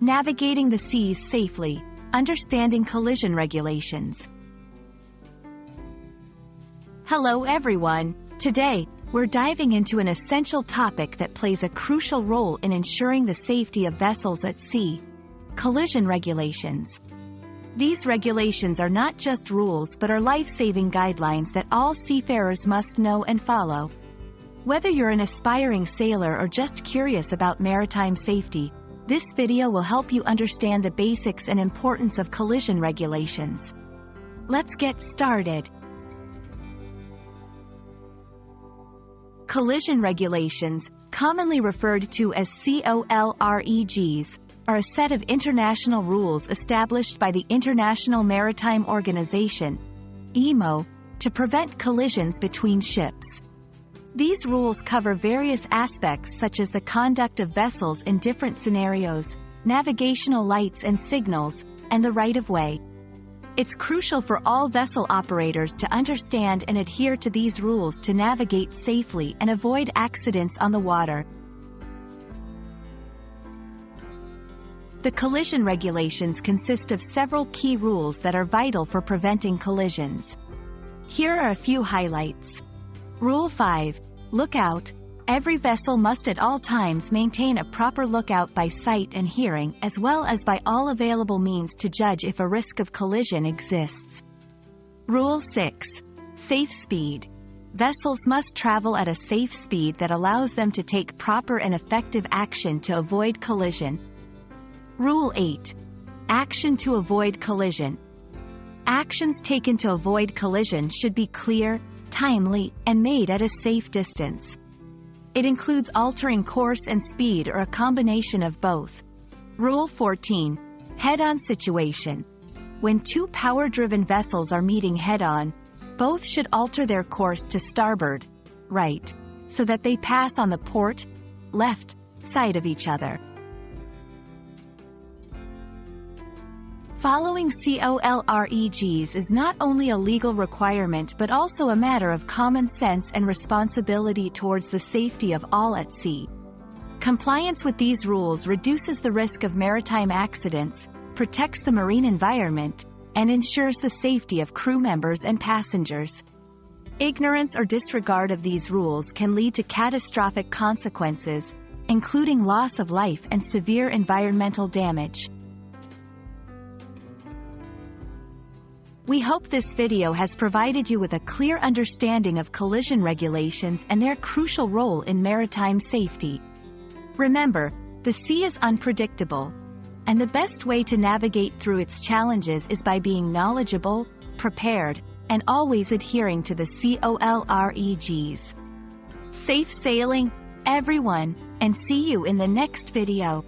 Navigating the seas safely, understanding collision regulations. Hello everyone. Today, we're diving into an essential topic that plays a crucial role in ensuring the safety of vessels at sea: collision regulations. These regulations are not just rules but are life-saving guidelines that all seafarers must know and follow. Whether you're an aspiring sailor or just curious about maritime safety, this video will help you understand the basics and importance of collision regulations. Let's get started. Collision regulations, commonly referred to as COLREGs, are a set of international rules established by the International Maritime Organization (IMO) to prevent collisions between ships. These rules cover various aspects such as the conduct of vessels in different scenarios, navigational lights and signals, and the right-of-way. It's crucial for all vessel operators to understand and adhere to these rules to navigate safely and avoid accidents on the water. The collision regulations consist of several key rules that are vital for preventing collisions. Here are a few highlights. Rule 5. Lookout. Every vessel must at all times maintain a proper lookout by sight and hearing, as well as by all available means to judge if a risk of collision exists. Rule 6. Safe speed. Vessels must travel at a safe speed that allows them to take proper and effective action to avoid collision. Rule 8. Action to avoid collision. Actions taken to avoid collision should be clear, timely, and made at a safe distance. It includes altering course and speed or a combination of both. Rule 14. Head-on situation. When two power-driven vessels are meeting head-on, both should alter their course to starboard, right, so that they pass on the port, left, side of each other. Following COLREGs is not only a legal requirement but also a matter of common sense and responsibility towards the safety of all at sea. Compliance with these rules reduces the risk of maritime accidents, protects the marine environment, and ensures the safety of crew members and passengers. Ignorance or disregard of these rules can lead to catastrophic consequences, including loss of life and severe environmental damage. We hope this video has provided you with a clear understanding of collision regulations and their crucial role in maritime safety. Remember, the sea is unpredictable, and the best way to navigate through its challenges is by being knowledgeable, prepared, and always adhering to the COLREGs. Safe sailing, everyone, and see you in the next video.